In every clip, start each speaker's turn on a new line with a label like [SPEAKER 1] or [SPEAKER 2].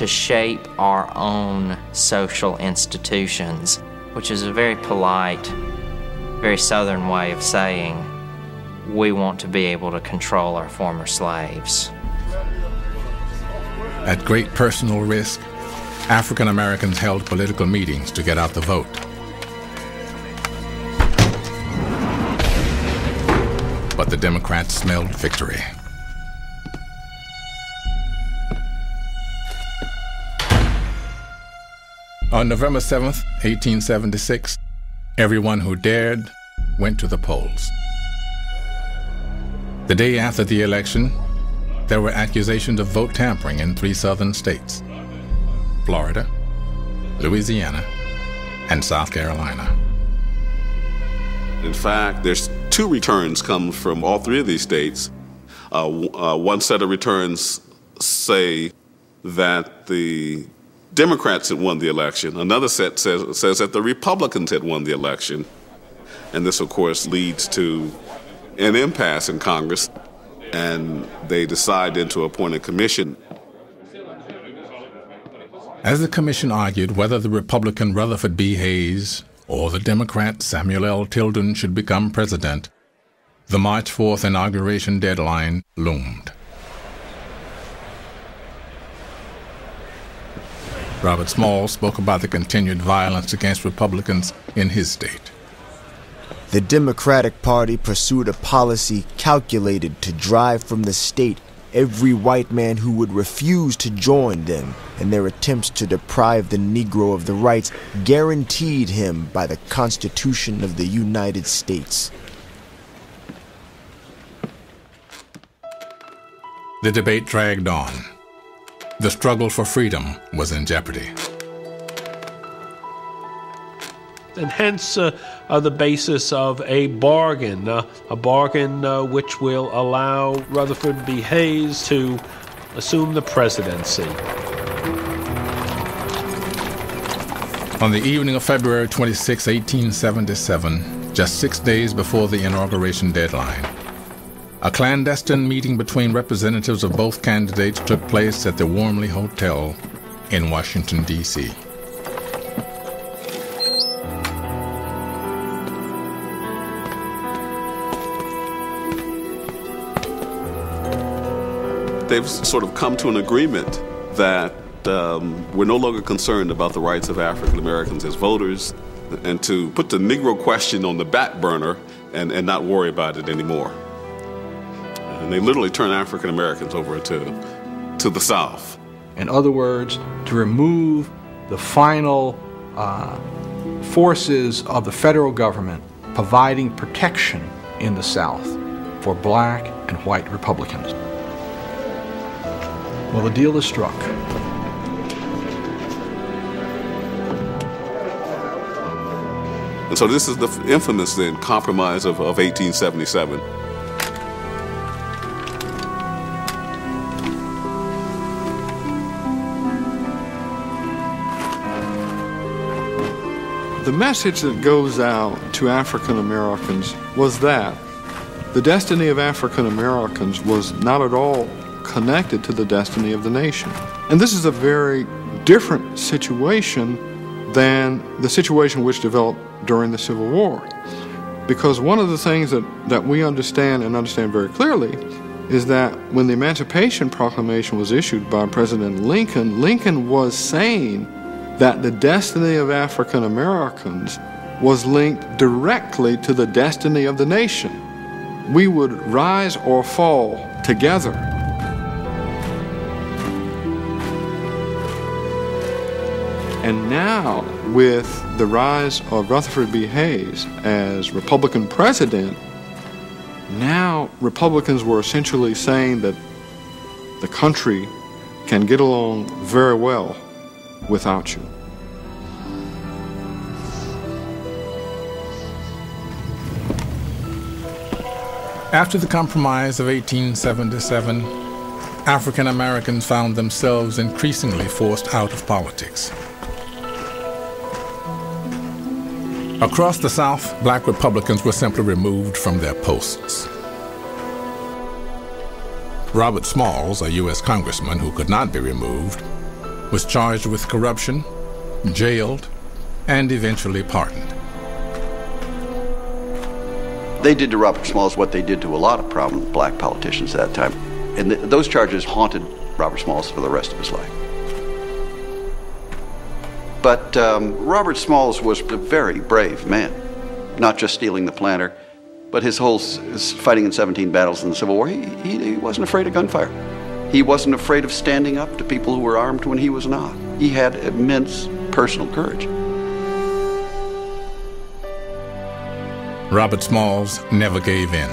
[SPEAKER 1] to shape our own social institutions, which is a very polite, very Southern way of saying we want to be able to control our former slaves.
[SPEAKER 2] At great personal risk, African Americans held political meetings to get out the vote. But the Democrats smelled victory. On November 7th, 1876, everyone who dared went to the polls. The day after the election, there were accusations of vote tampering in 3 southern states: Florida, Louisiana, and South Carolina.
[SPEAKER 3] In fact, there's 2 returns come from all 3 of these states. One set of returns say that the Democrats had won the election. Another set says that the Republicans had won the election. And this, of course, leads to an impasse in Congress, and they decide then to appoint a commission.
[SPEAKER 2] As the commission argued whether the Republican Rutherford B. Hayes or the Democrat Samuel L. Tilden should become president, the March 4th inauguration deadline loomed. Robert Smalls spoke about the continued violence against Republicans in his state.
[SPEAKER 4] The Democratic Party pursued a policy calculated to drive from the state every white man who would refuse to join them in their attempts to deprive the Negro of the rights guaranteed him by the Constitution of the United States.
[SPEAKER 2] The debate dragged on. The struggle for freedom was in jeopardy.
[SPEAKER 5] And hence the basis of a bargain which will allow Rutherford B. Hayes to assume the presidency.
[SPEAKER 2] On the evening of February 26, 1877, just 6 days before the inauguration deadline, a clandestine meeting between representatives of both candidates took place at the Wormley Hotel in Washington, D.C.
[SPEAKER 3] They've sort of come to an agreement that we're no longer concerned about the rights of African Americans as voters, and to put the Negro question on the back burner and not worry about it anymore. And they literally turn African Americans over to the South.
[SPEAKER 6] In other words, to remove the final forces of the federal government providing protection in the South for black and white Republicans. Well, the deal is struck.
[SPEAKER 3] And so this is the infamous then Compromise of 1877.
[SPEAKER 7] The message that goes out to African Americans was that the destiny of African Americans was not at all connected to the destiny of the nation. And this is a very different situation than the situation which developed during the Civil War. Because one of the things that we understand and understand very clearly is that when the Emancipation Proclamation was issued by President Lincoln, Lincoln was saying that the destiny of African Americans was linked directly to the destiny of the nation. We would rise or fall together. And now, with the rise of Rutherford B. Hayes as Republican president, now Republicans were essentially saying that the country can get along very well without you.
[SPEAKER 2] After the Compromise of 1877, African Americans found themselves increasingly forced out of politics. Across the South, black Republicans were simply removed from their posts. Robert Smalls, a U.S. congressman who could not be removed, was charged with corruption, jailed, and eventually pardoned.
[SPEAKER 8] They did to Robert Smalls what they did to a lot of prominent black politicians at that time. And those charges haunted Robert Smalls for the rest of his life. But Robert Smalls was a very brave man, not just stealing the planter, but his fighting in 17 battles in the Civil War. He wasn't afraid of gunfire. He wasn't afraid of standing up to people who were armed when he was not. He had immense personal courage.
[SPEAKER 2] Robert Smalls never gave in.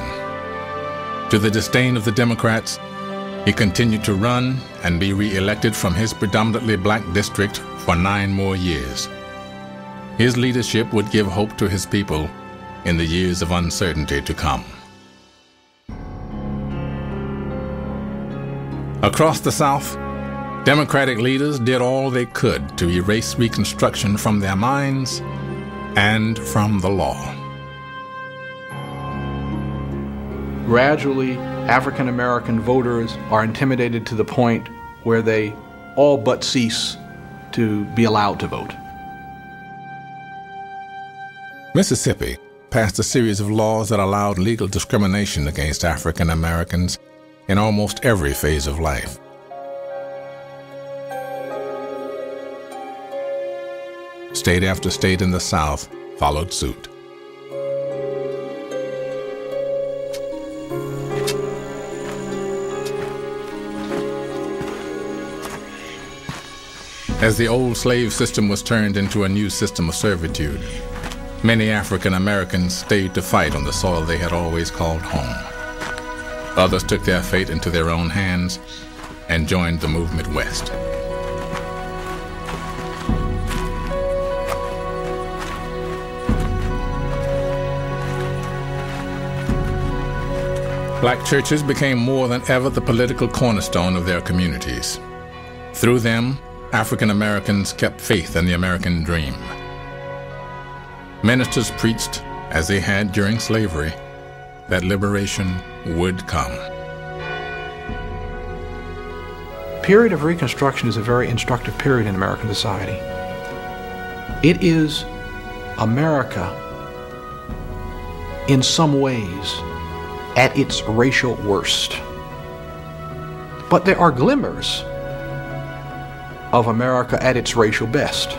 [SPEAKER 2] To the disdain of the Democrats, he continued to run and be re-elected from his predominantly black district for 9 more years. His leadership would give hope to his people in the years of uncertainty to come. Across the South, Democratic leaders did all they could to erase Reconstruction from their minds and from the law.
[SPEAKER 6] Gradually, African American voters are intimidated to the point where they all but cease to be allowed to vote.
[SPEAKER 2] Mississippi passed a series of laws that allowed legal discrimination against African Americans in almost every phase of life. State after state in the South followed suit. As the old slave system was turned into a new system of servitude, many African Americans stayed to fight on the soil they had always called home. Others took their fate into their own hands and joined the movement west. Black churches became more than ever the political cornerstone of their communities. Through them, African Americans kept faith in the American dream. Ministers preached, as they had during slavery, that liberation would come.
[SPEAKER 6] The period of Reconstruction is a very instructive period in American society. It is America, in some ways, at its racial worst. But there are glimmers of America at its racial best.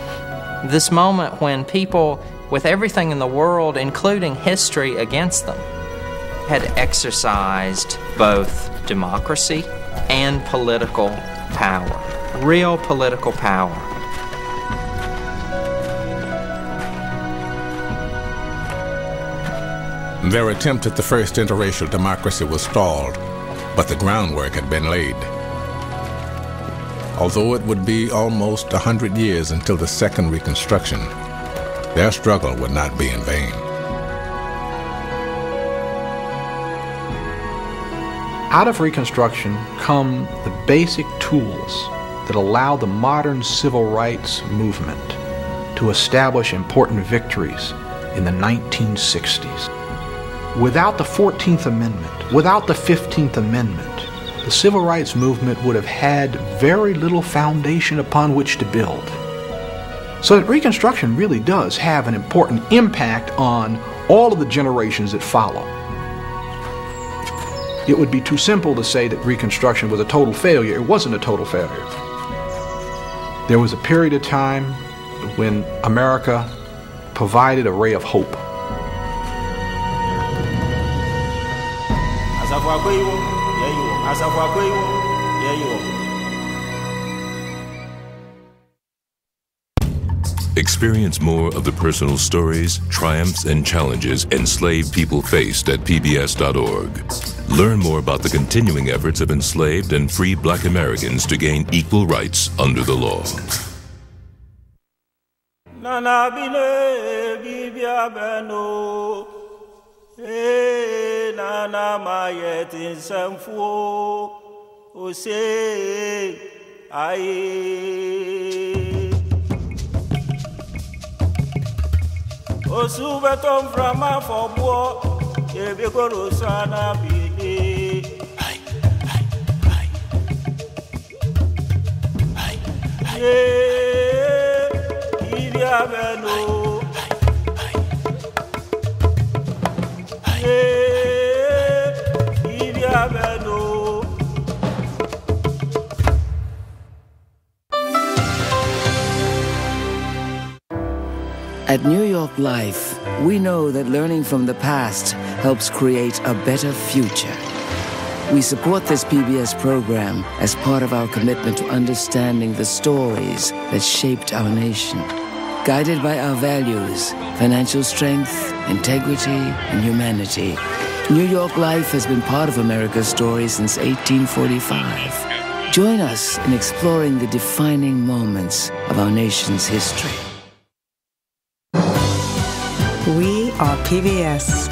[SPEAKER 1] This moment when people, with everything in the world, including history against them, had exercised both democracy and political power, real political power.
[SPEAKER 2] Their attempt at the first interracial democracy was stalled, but the groundwork had been laid. Although it would be almost 100 years until the second Reconstruction, their struggle would not be in vain.
[SPEAKER 6] Out of Reconstruction come the basic tools that allow the modern civil rights movement to establish important victories in the 1960s. Without the 14th Amendment, without the 15th Amendment, the civil rights movement would have had very little foundation upon which to build. So that Reconstruction really does have an important impact on all of the generations that follow. It would be too simple to say that Reconstruction was a total failure. It wasn't a total failure. There was a period of time when America provided a ray of hope.
[SPEAKER 9] Experience more of the personal stories, triumphs, and challenges enslaved people faced at pbs.org. Learn more about the continuing efforts of enslaved and free Black Americans to gain equal rights under the law.
[SPEAKER 10] Osubetom frama for boy, ebekoro sana bide.
[SPEAKER 11] At New York Life, we know that learning from the past helps create a better future. We support this PBS program as part of our commitment to understanding the stories that shaped our nation. Guided by our values, financial strength, integrity, and humanity, New York Life has been part of America's story since 1845. Join us in exploring the defining moments of our nation's history.
[SPEAKER 12] We are PBS.